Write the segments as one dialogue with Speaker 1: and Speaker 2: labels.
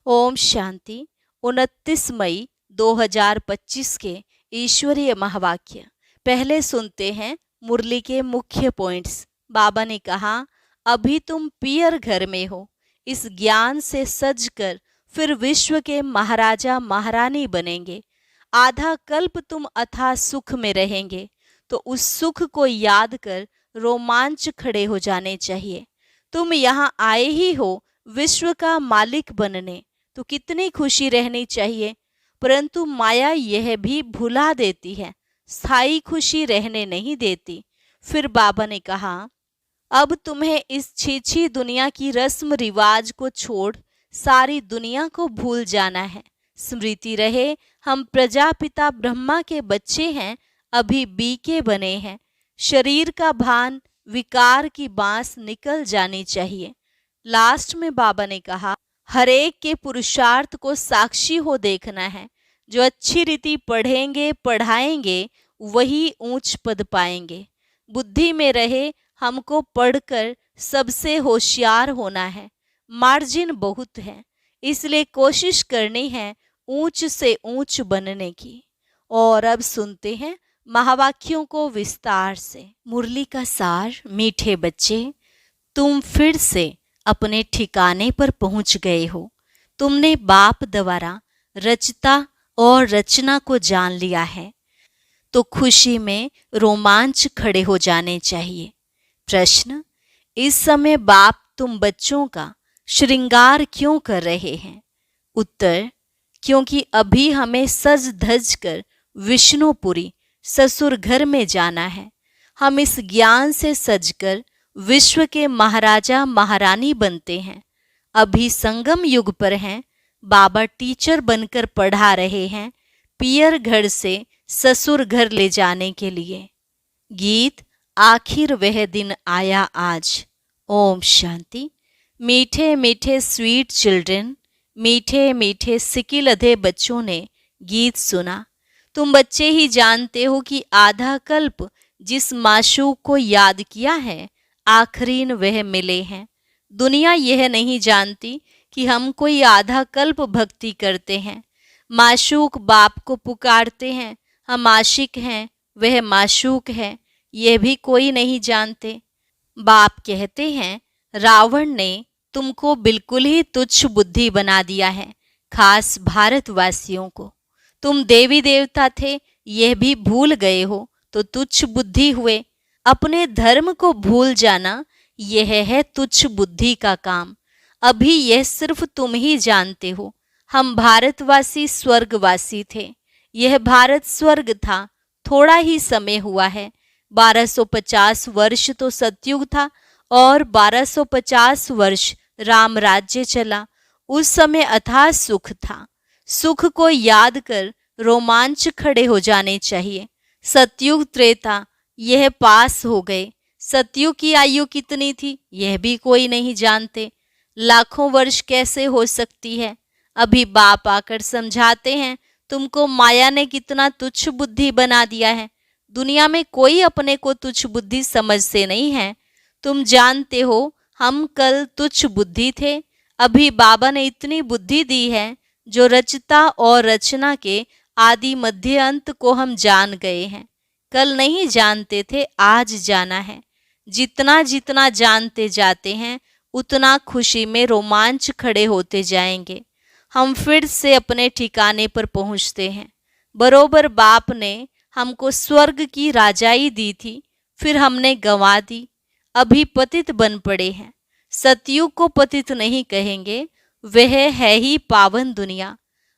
Speaker 1: ओम शांति। 29 मई 2025 के ईश्वरीय महावाक्य। पहले सुनते हैं मुरली के मुख्य पॉइंट्स। बाबा ने कहा, अभी तुम पियर घर में हो। इस ज्ञान से सजकर फिर विश्व के महाराजा महारानी बनेंगे। आधा कल्प तुम अथाह सुख में रहेंगे, तो उस सुख को याद कर रोमांच खड़े हो जाने चाहिए। तुम यहाँ आए ही हो विश्व का मालिक बनने, तो कितनी खुशी रहनी चाहिए। परंतु माया यह भी भुला देती है, स्थायी खुशी रहने नहीं देती। फिर बाबा ने कहा, अब तुम्हें इस छीछी दुनिया की रस्म रिवाज को छोड़ सारी दुनिया को भूल जाना है। स्मृति रहे, हम प्रजापिता ब्रह्मा के बच्चे हैं, अभी बीके बने हैं। शरीर का भान, विकार की बांस निकल जानी चाहिए। लास्ट में बाबा ने कहा, हरेक के पुरुषार्थ को साक्षी हो देखना है। जो अच्छी रीति पढ़ेंगे पढ़ाएंगे वही ऊंच पद पाएंगे। बुद्धि में रहे, हमको पढ़कर सबसे होशियार होना है। मार्जिन बहुत है, इसलिए कोशिश करनी है ऊंच से ऊंच बनने की। और अब सुनते हैं महावाक्यों को विस्तार से। मुरली का सार। मीठे बच्चे, तुम फिर से अपने ठिकाने पर पहुंच गए हो। तुमने बाप द्वारा रचता और रचना को जान लिया है, तो खुशी में रोमांच खड़े हो जाने चाहिए। प्रश्न, इस समय बाप तुम बच्चों का श्रृंगार क्यों कर रहे हैं? उत्तर, क्योंकि अभी हमें सज धज कर विष्णुपुरी ससुर घर में जाना है। हम इस ज्ञान से सजकर विश्व के महाराजा महारानी बनते हैं। अभी संगम युग पर हैं। बाबा टीचर बनकर पढ़ा रहे हैं, पियर घर से ससुर घर ले जाने के लिए। गीत, आखिर वह दिन आया आज। ओम शांति। मीठे मीठे स्वीट चिल्ड्रन, मीठे मीठे सिकिल अधे बच्चों ने गीत सुना। तुम बच्चे ही जानते हो कि आधा कल्प जिस माशूक को याद किया है, आखरीन वह मिले हैं। दुनिया यह नहीं जानती कि हम कोई आधा कल्प भक्ति करते हैं। माशूक बाप को पुकारते हैं, हम आशिक हैं, वह माशूक है, यह भी कोई नहीं जानते। बाप कहते हैं, रावण ने तुमको बिल्कुल ही तुच्छ बुद्धि बना दिया है, खास भारतवासियों को। तुम देवी देवता थे, यह भी भूल गए हो, तो तुच्छ बुद्धि हुए। अपने धर्म को भूल जाना, यह है तुच्छ बुद्धि का काम। अभी यह सिर्फ तुम ही जानते हो। हम भारतवासी स्वर्गवासी थे। यह भारत स्वर्ग था, थोड़ा ही समय हुआ है। 1250 वर्ष तो सतयुग था और 1250 वर्ष राम राज्य चला। उस समय अथाह सुख था। सुख को याद कर रोमांच खड़े हो जाने चाहिए। सतयुग त्रेता यह पास हो गए। सतयुग की आयु कितनी थी, यह भी कोई नहीं जानते। लाखों वर्ष कैसे हो सकती है? अभी बाप आकर समझाते हैं, तुमको माया ने कितना तुच्छ बुद्धि बना दिया है। दुनिया में कोई अपने को तुच्छ बुद्धि समझते नहीं है। तुम जानते हो, हम कल तुच्छ बुद्धि थे। अभी बाबा ने इतनी बुद्धि दी है, जो रचता और रचना के आदि मध्य अंत को हम जान गए हैं। कल नहीं जानते थे, आज जाना है। जितना जितना जानते जाते हैं, उतना खुशी में रोमांच खड़े होते जाएंगे। हम फिर से अपने ठिकाने पर पहुंचते हैं। बरोबर बाप ने हमको स्वर्ग की राजाई दी थी, फिर हमने गंवा दी। अभी पतित बन पड़े हैं। सतयुग को पतित नहीं कहेंगे, वह है ही पावन दुनिया।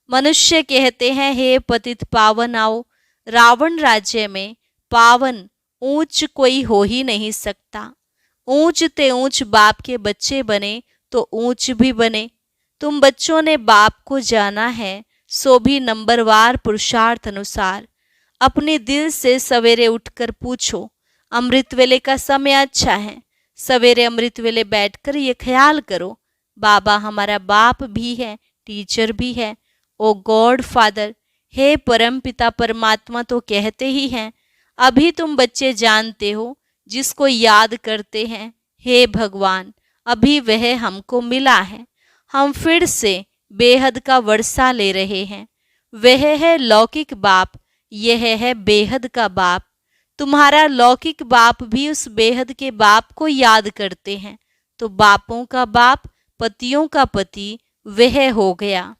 Speaker 1: मनुष्य कहते हैं, हे पतित पावन आओ। रावण राज्य में पावन ऊंच कोई हो ही नहीं सकता। ऊंच ते ऊंच बाप के बच्चे बने तो ऊंच भी बने। तुम बच्चों ने बाप को जाना है, सो भी नंबरवार पुरुषार्थ अनुसार। अपने दिल से सवेरे उठकर पूछो, अमृत वेले का समय अच्छा है। सवेरे अमृत वेले बैठकर ये ख्याल करो, बाबा हमारा बाप भी है, टीचर भी है। ओ गॉड फादर, हे परम पिता परमात्मा तो कहते ही हैं। अभी तुम बच्चे जानते हो, जिसको याद करते हैं, हे भगवान, अभी वह हमको मिला है। हम फिर से बेहद का वर्षा ले रहे हैं। वह है लौकिक बाप, यह है बेहद का बाप। तुम्हारा लौकिक बाप भी उस बेहद के बाप को याद करते हैं, तो बापों का बाप, पतियों का पति वह हो गया।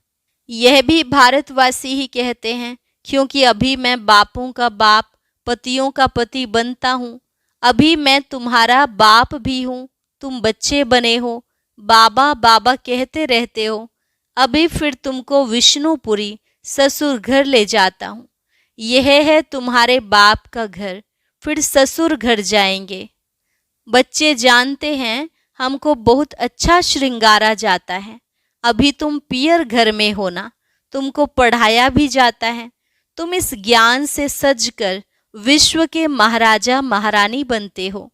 Speaker 1: यह भी भारतवासी ही कहते हैं, क्योंकि अभी मैं बापों का बाप, पतियों का पति बनता हूँ। अभी मैं तुम्हारा बाप भी हूँ, तुम बच्चे बने हो, बाबा बाबा कहते रहते हो। अभी फिर तुमको विष्णुपुरी ससुर घर ले जाता हूँ। यह है तुम्हारे बाप का घर, फिर ससुर घर जाएंगे। बच्चे जानते हैं हमको बहुत अच्छा श्रृंगारा जाता है। अभी तुम पियर घर में हो ना, तुमको पढ़ाया भी जाता है। तुम इस ज्ञान से सजकर विश्व के महाराजा महारानी बनते हो।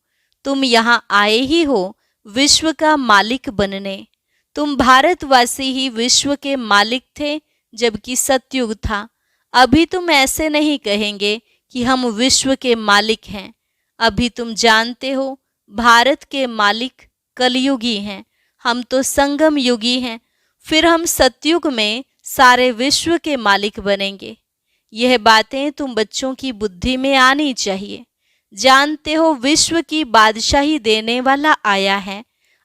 Speaker 1: तुम यहाँ आए ही हो विश्व का मालिक बनने। तुम भारतवासी ही विश्व के मालिक थे जबकि सतयुग था। अभी तुम ऐसे नहीं कहेंगे कि हम विश्व के मालिक हैं। अभी तुम जानते हो भारत के मालिक कलयुगी हैं, हम तो संगम युगी हैं। फिर हम सतयुग में सारे विश्व के मालिक बनेंगे। यह बातें तुम बच्चों की बुद्धि में आनी चाहिए। जानते हो विश्व की बादशाही देने वाला आया है।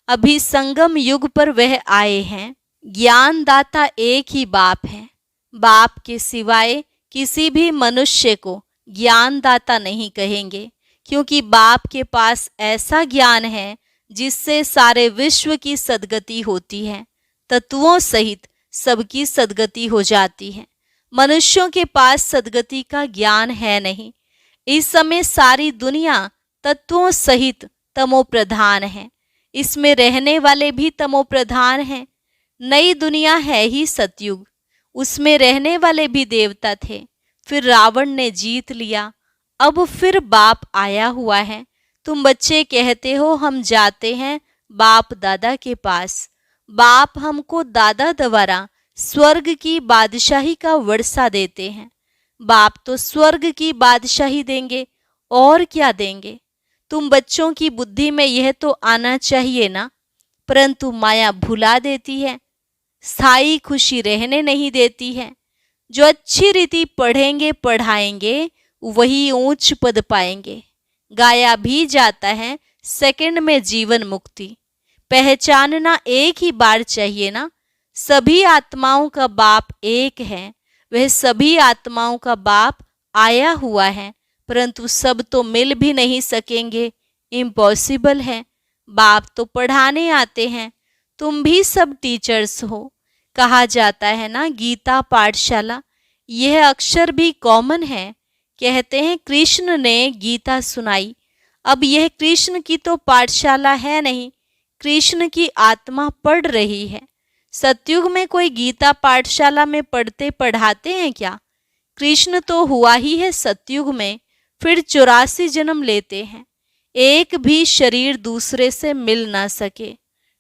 Speaker 1: अभी संगम युग पर वह आए हैं। ज्ञानदाता एक ही बाप है। बाप के सिवाय किसी भी मनुष्य को ज्ञानदाता नहीं कहेंगे, क्योंकि बाप के पास ऐसा ज्ञान है जिससे सारे विश्व की सद्गति होती है, तत्वों सहित सबकी सद्गति हो जाती है। मनुष्यों के पास सद्गति का ज्ञान है नहीं। इस समय सारी दुनिया तत्वों सहित तमो प्रधान है। इसमें रहने वाले भी तमो प्रधान हैं। नई दुनिया है ही सतयुग, उसमें रहने वाले भी देवता थे। फिर रावण ने जीत लिया, अब फिर बाप आया हुआ है। तुम बच्चे कहते हो हम जाते हैं बाप दादा के पास। बाप हमको दादा द्वारा स्वर्ग की बादशाही का वर्षा देते हैं। बाप तो स्वर्ग की बादशाही देंगे, और क्या देंगे। तुम बच्चों की बुद्धि में यह तो आना चाहिए ना, परंतु माया भुला देती है, स्थायी खुशी रहने नहीं देती है। जो अच्छी रीति पढ़ेंगे पढ़ाएंगे वही ऊंच पद पाएंगे। गाया भी जाता है सेकंड में जीवन मुक्ति। पहचानना एक ही बार चाहिए ना। सभी आत्माओं का बाप एक है। वह सभी आत्माओं का बाप आया हुआ है, परंतु सब तो मिल भी नहीं सकेंगे, इम्पॉसिबल है। बाप तो पढ़ाने आते हैं, तुम भी सब टीचर्स हो। कहा जाता है ना गीता पाठशाला, यह अक्षर भी कॉमन है। कहते हैं कृष्ण ने गीता सुनाई। अब यह कृष्ण की तो पाठशाला है नहीं, कृष्ण की आत्मा पढ़ रही है। सतयुग में कोई गीता पाठशाला में पढ़ते पढ़ाते हैं क्या? कृष्ण तो हुआ ही है सतयुग में, फिर 84 जन्म लेते हैं, एक भी शरीर दूसरे से मिल ना सके।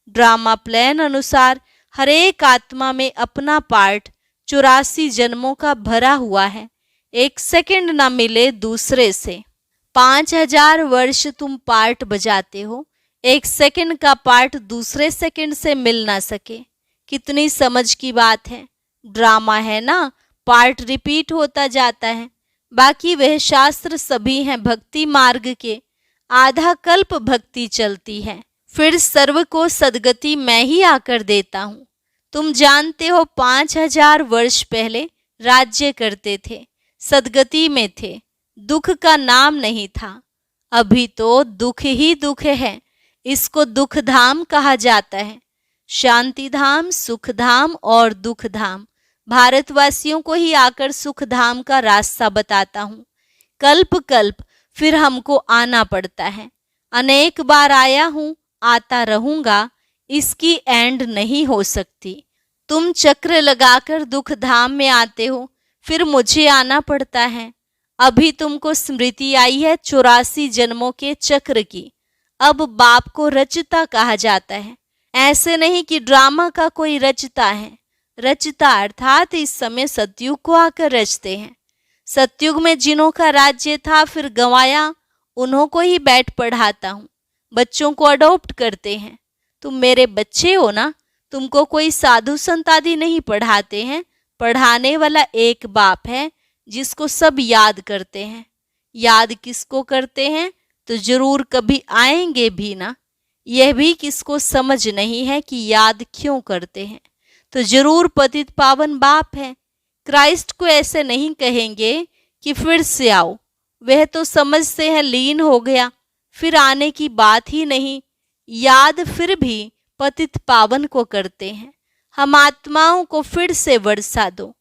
Speaker 1: ड्रामा प्लान अनुसार हर एक आत्मा में अपना पार्ट 84 जन्मों का भरा हुआ है, एक सेकंड ना मिले दूसरे से। 5000 वर्ष तुम पार्ट बजाते हो, एक सेकंड का पार्ट दूसरे सेकंड से मिल ना सके। कितनी समझ की बात है। ड्रामा है ना, पार्ट रिपीट होता जाता है। बाकी वह शास्त्र सभी हैं भक्ति मार्ग के। आधा कल्प भक्ति चलती है, फिर सर्व को सदगति मैं ही आकर देता हूँ। तुम जानते हो 5000 वर्ष पहले राज्य करते थे, सदगति में थे, दुख का नाम नहीं था। अभी तो दुख ही दुख है, इसको दुख धाम कहा जाता है। शांति धाम, सुख धाम और दुख धाम। भारतवासियों को ही आकर सुख धाम का रास्ता बताता हूँ। कल्प कल्प फिर हमको आना पड़ता है। अनेक बार आया हूँ, आता रहूंगा, इसकी एंड नहीं हो सकती। तुम चक्र लगाकर दुख धाम में आते हो, फिर मुझे आना पड़ता है। अभी तुमको स्मृति आई है 84 जन्मों के चक्र की। अब बाप को रचता कहा जाता है। ऐसे नहीं कि ड्रामा का कोई रचता है। रचता अर्थात इस समय सतयुग को आकर रचते हैं। सतयुग में जिन्हों का राज्य था फिर गंवाया, उन्हों को ही बैठ पढ़ाता हूँ। बच्चों को अडॉप्ट करते हैं। तुम मेरे बच्चे हो ना, तुमको कोई साधु संत आदि नहीं पढ़ाते हैं। पढ़ाने वाला एक बाप है जिसको सब याद करते हैं। याद किसको करते हैं? तो जरूर कभी आएंगे भी ना। यह भी किसको समझ नहीं है कि याद क्यों करते हैं। तो जरूर पतित पावन बाप है। क्राइस्ट को ऐसे नहीं कहेंगे कि फिर से आओ। वह तो समझते हैं लीन हो गया, फिर आने की बात ही नहीं। याद फिर भी पतित पावन को करते हैं। हम आत्माओं को फिर से वर्षा दो।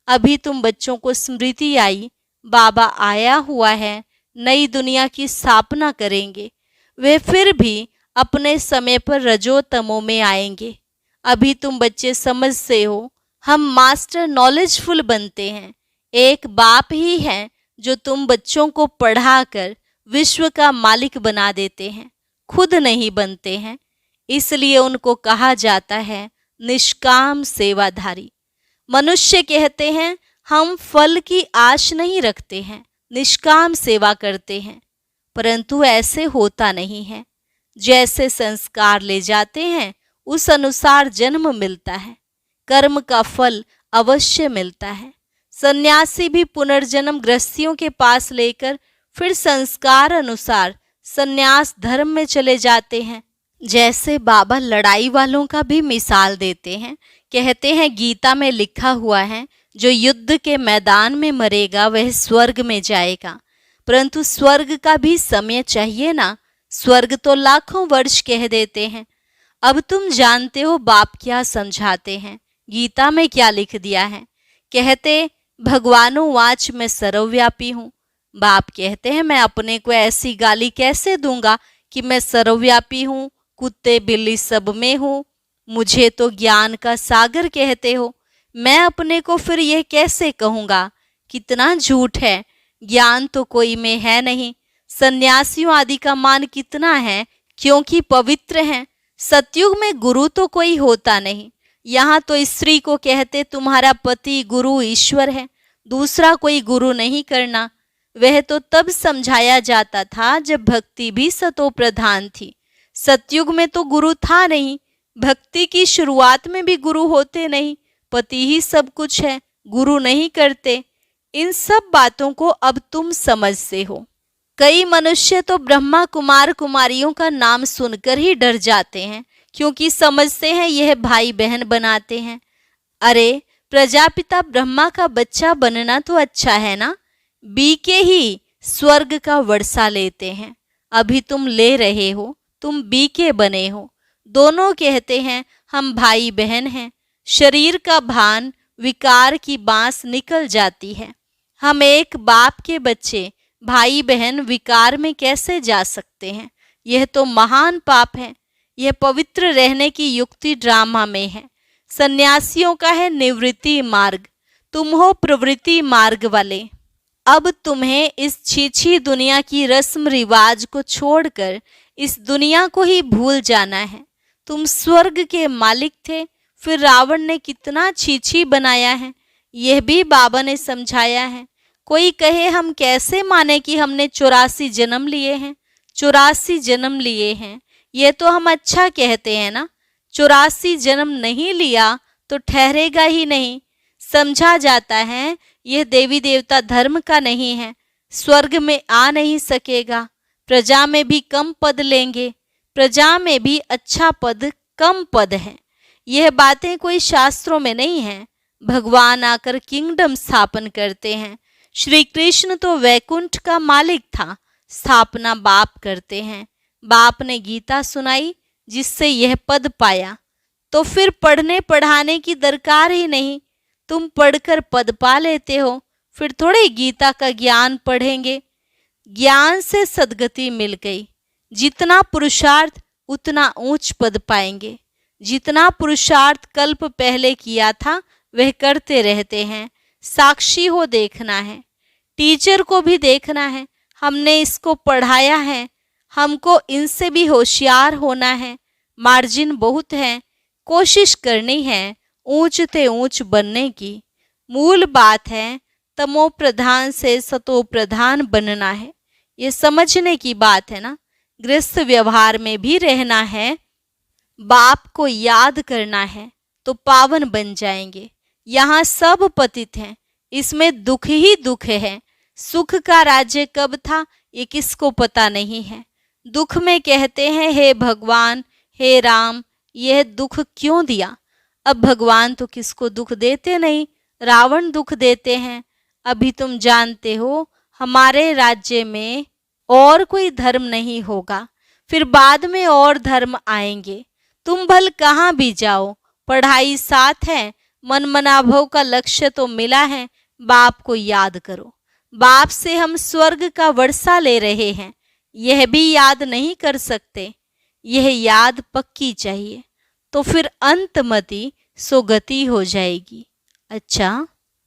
Speaker 1: अभी तुम बच्चों को स्मृति आई, बाबा आया हुआ है, नई दुनिया की स्थापना करेंगे। वे फिर भी अपने समय पर रजो तमो में आएंगे। अभी तुम बच्चे समझते हो, हम मास्टर नॉलेजफुल बनते हैं। एक बाप ही है जो तुम बच्चों को पढ़ाकर विश्व का मालिक बना देते हैं, खुद नहीं बनते हैं। इसलिए उनको कहा जाता है निष्काम सेवाधारी। मनुष्य कहते हैं हम फल की आश नहीं रखते हैं, निष्काम सेवा करते हैं, परंतु ऐसे होता नहीं है। जैसे संस्कार ले जाते हैं उस अनुसार जन्म मिलता है, कर्म का फल अवश्य मिलता है। सन्यासी भी पुनर्जन्म गृहस्थियों के पास लेकर फिर संस्कार अनुसार सन्यास धर्म में चले जाते हैं। जैसे बाबा लड़ाई वालों का भी मिसाल देते हैं। कहते हैं गीता में लिखा हुआ है जो युद्ध के मैदान में मरेगा वह स्वर्ग में जाएगा, परंतु स्वर्ग का भी समय चाहिए ना। स्वर्ग तो लाखों वर्ष कह देते हैं। अब तुम जानते हो बाप क्या समझाते हैं, गीता में क्या लिख दिया है। कहते भगवानुवाच मैं सर्वव्यापी हूँ। बाप कहते हैं मैं अपने को ऐसी गाली कैसे दूंगा कि मैं सर्वव्यापी हूँ, कुत्ते बिल्ली सब में हूँ। मुझे तो ज्ञान का सागर कहते हो, मैं अपने को फिर यह कैसे कहूँगा? कितना झूठ है, ज्ञान तो कोई में है नहीं। सन्यासियों आदि का मान कितना है, क्योंकि पवित्र हैं। सतयुग में गुरु तो कोई होता नहीं। यहाँ तो स्त्री को कहते तुम्हारा पति गुरु ईश्वर है, दूसरा कोई गुरु नहीं करना। वह तो तब समझाया जाता था जब भक्ति भी सतो प्रधान थी। सतयुग में तो गुरु था नहीं, भक्ति की शुरुआत में भी गुरु होते नहीं, पति ही सब कुछ है, गुरु नहीं करते। इन सब बातों को अब तुम समझते हो। कई मनुष्य तो ब्रह्मा कुमार कुमारियों का नाम सुनकर ही डर जाते हैं, क्योंकि समझते हैं यह भाई बहन बनाते हैं। अरे प्रजापिता ब्रह्मा का बच्चा बनना तो अच्छा है ना, बीके ही स्वर्ग का वर्षा लेते हैं। अभी तुम ले रहे हो, तुम बीके बने हो। दोनों कहते हैं हम भाई बहन हैं। शरीर का भान विकार की बांस निकल जाती है। हम एक बाप के बच्चे भाई बहन विकार में कैसे जा सकते हैं? यह तो महान पाप है। यह पवित्र रहने की युक्ति ड्रामा में है। सन्यासियों का है निवृत्ति मार्ग, तुम हो प्रवृत्ति मार्ग वाले। अब तुम्हें इस छीछी दुनिया की रस्म रिवाज को छोड़कर इस दुनिया को ही भूल जाना है। तुम स्वर्ग के मालिक थे, फिर रावण ने कितना छीछी बनाया है, यह भी बाबा ने समझाया है। कोई कहे हम कैसे माने कि हमने 84 जन्म लिए हैं। 84 जन्म लिए हैं, ये तो हम अच्छा कहते हैं ना। 84 जन्म नहीं लिया तो ठहरेगा ही नहीं। समझा जाता है यह देवी देवता धर्म का नहीं है, स्वर्ग में आ नहीं सकेगा। प्रजा में भी कम पद लेंगे, प्रजा में भी अच्छा पद कम पद है। यह बातें कोई शास्त्रों में नहीं है। भगवान आकर किंगडम स्थापन करते हैं। श्री कृष्ण तो वैकुंठ का मालिक था, स्थापना बाप करते हैं। बाप ने गीता सुनाई जिससे यह पद पाया, तो फिर पढ़ने पढ़ाने की दरकार ही नहीं। तुम पढ़कर पद पा लेते हो, फिर थोड़े गीता का ज्ञान पढ़ेंगे। ज्ञान से सद्गति मिल गई। जितना पुरुषार्थ उतना ऊंच पद पाएंगे। जितना पुरुषार्थ कल्प पहले किया था वह करते रहते हैं। साक्षी हो देखना है, टीचर को भी देखना है। हमने इसको पढ़ाया है, हमको इनसे भी होशियार होना है। मार्जिन बहुत है, कोशिश करनी है ऊंच से ऊंच बनने की। मूल बात है तमो प्रधान से सतो प्रधान बनना है। ये समझने की बात है ना। गृहस्थ व्यवहार में भी रहना है, बाप को याद करना है तो पावन बन जाएंगे। यहाँ सब पतित हैं, इसमें दुख ही दुख है। सुख का राज्य कब था ये किसको पता नहीं है। दुख में कहते हैं हे भगवान, हे राम, यह दुख क्यों दिया। अब भगवान तो किसको दुख देते नहीं, रावण दुख देते हैं। अभी तुम जानते हो हमारे राज्य में और कोई धर्म नहीं होगा, फिर बाद में और धर्म आएंगे। तुम भल कहाँ भी जाओ, पढ़ाई साथ है, मन मनाभव का लक्ष्य तो मिला है। बाप को याद करो। बाप से हम स्वर्ग का वर्षा ले रहे हैं, यह भी याद नहीं कर सकते। यह याद पक्की चाहिए, तो फिर अंतमति सुगति हो जाएगी। अच्छा,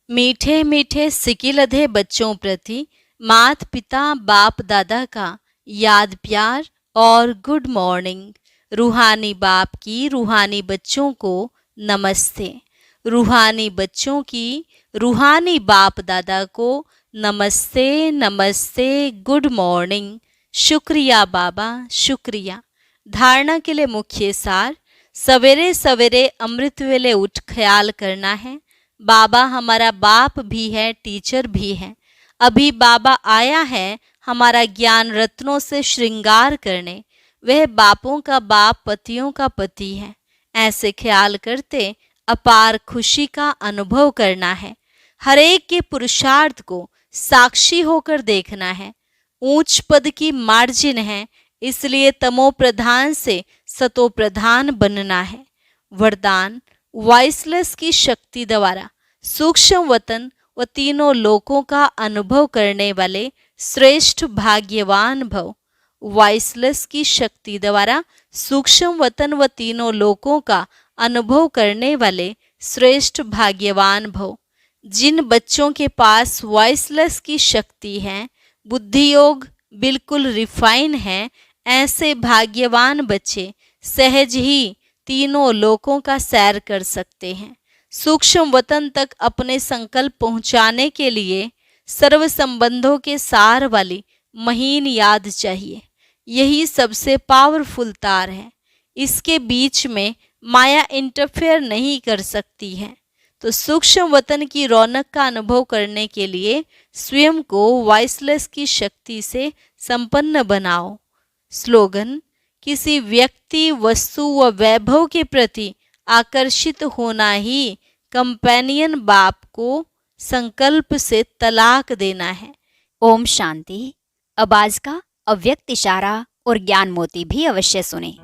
Speaker 1: मीठे मीठे सिकिलधे बच्चों प्रति माता पिता बाप दादा का याद प्यार और गुड मॉर्निंग। रूहानी बाप की रूहानी बच्चों को नमस्ते। रूहानी बच्चों की रूहानी बाप दादा को नमस्ते नमस्ते, गुड मॉर्निंग। शुक्रिया बाबा, शुक्रिया। धारणा के लिए मुख्य सार, सवेरे सवेरे अमृत वेले उठ ख्याल करना है। बाबा हमारा बाप भी है, टीचर भी है। अभी बाबा आया है हमारा ज्ञान रत्नों से श्रृंगार करने। वह बापों का बाप, पतियों का पति है। ऐसे ख्याल करते अपार खुशी का अनुभव करना है। हर एक के पुरुषार्थ को साक्षी होकर देखना है। ऊंच पद की मार्जिन है, इसलिए तमो प्रधान से सतो प्रधान बनना है। वरदान, वॉइसलेस की शक्ति द्वारा सूक्ष्म वतन व तीनों लोकों का अनुभव करने वाले श्रेष्ठ भाग्यवान भव। वॉइसलेस की शक्ति द्वारा सूक्ष्म वतन व तीनों लोकों का अनुभव करने वाले श्रेष्ठ भाग्यवान भव। जिन बच्चों के पास वॉइसलेस की शक्ति है, बुद्धि योग बिल्कुल रिफाइन है, ऐसे भाग्यवान बच्चे सहज ही तीनों लोकों का सैर कर सकते हैं। सूक्ष्म वतन तक अपने संकल्प पहुंचाने के लिए सर्व संबंधों के सार वाली महीन याद चाहिए। यही सबसे पावरफुल तार है। इसके बीच में माया इंटरफेयर नहीं कर सकती है। तो सूक्ष्म वतन की रौनक का अनुभव करने के लिए स्वयं को वॉइसलेस की शक्ति से संपन्न बनाओ। स्लोगन, किसी व्यक्ति, वस्तु व वैभव के प्रति आकर्षित होना ही कंपेनियन बाप को संकल्प से तलाक देना है।
Speaker 2: ओम शांति। अब आज का अव्यक्त इशारा और ज्ञान मोती भी अवश्य सुने।